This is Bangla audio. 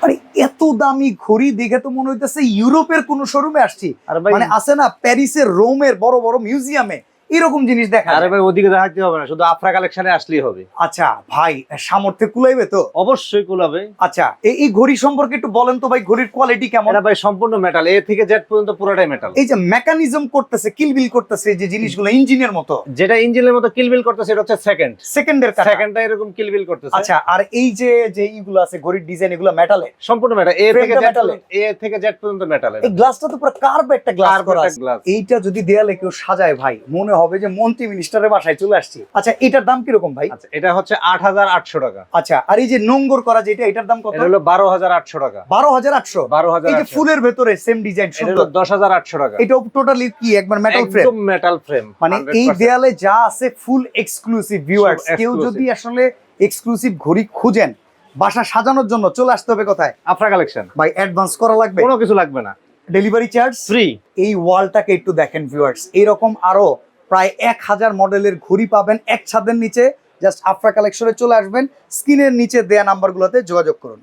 আরে এত দামি ঘড়ি দেখে তো মনে হইতেছে ইউরোপের কোন শোরুমে আসছি। আরে ভাই, মানে আছে না প্যারিসের রোমের বড় বড় মিউজিয়ামে এরকম জিনিস দেখা আরে যায়। ভাই ওদিকে দেখাতে হবে না, শুধু আফরা কালেকশনে আসলেই হবে। আচ্ছা ভাই, সামর্থ্যে কুলাইবে তো? অবশ্যই কুলাবে। আচ্ছা এই ঘড়ি সম্পর্কে একটু বলেন তো ভাই, ঘড়ির কোয়ালিটি কেমন? এটা ভাই সম্পূর্ণ মেটাল, এ থেকে জেড পর্যন্ত পুরোটাই মেটাল। এই যে মেকানিজম করতেছে, কিলবিল করতেছে, যে জিনিসগুলো ইঞ্জিনের মতো, যেটা ইঞ্জিনের মতো কিলবিল করতেছে এটা হচ্ছে সেকেন্ডের কাটা। সেকেন্ডটা এরকম কিলবিল করতেছে। আচ্ছা, আর এই যে যে ইগুলো আছে ঘড়ির ডিজাইন, এগুলো মেটালে? সম্পূর্ণ মেটাল, এ Frame থেকে টা জেড metal এ? এ থেকে জেড পর্যন্ত মেটাল। এই গ্লাসটা তো পুরো কার্ভ একটা গ্লাস Carved করা একটা আছে। glass। এইটা যদি দেয়ালে কেউ সাজায় ভাই, মনে হবে যে মন্ত্রী মিনিস্টারের বাসায় চলে আসছি। আচ্ছা এটার দাম কিরকম ভাই? আচ্ছা, এটা হচ্ছে ৮৮০০ টাকা। আচ্ছা, আর এই যে নোঙ্গর করা যেটা, এটার দাম কত? এটা হলো ১২৮০০ টাকা। ১২,৮০০। ১২,৮০০। এই যে ফুলের ভেতরে সেম ডিজাইন, এটা সুন্দর। হলো ১০,৮০০ টাকা। এটা টোটালি কি একবার মেটাল ফ্রেম? একদম মেটাল ফ্রেম। মানে এই দেয়ালে যা আছে ফুল এক্সক্লুসিভ। ভিউয়ার্স, কেউ exclusive। যদি আসলে এক্সক্লুসিভ ঘড়ি খুঁজেন বাসা সাজানোর জন্য, চলে আসতে হবে কোথায়? আফরা কালেকশন। ভাই অ্যাডভান্স করা লাগবে? কোনো কিছু লাগবে না, ডেলিভারি চার্জ ফ্রি। এই ওয়ালটাকে একটু দেখেন ভিউয়ার্স, এইরকম আরো প্রায় ১,০০০ মডেলের ঘড়ি পাবেন এক ছাদের নিচে। জাস্ট আফরা কালেকশনে চলে আসবেন, স্ক্রিনের নিচে দেয়া নাম্বারগুলোতে যোগাযোগ করুন।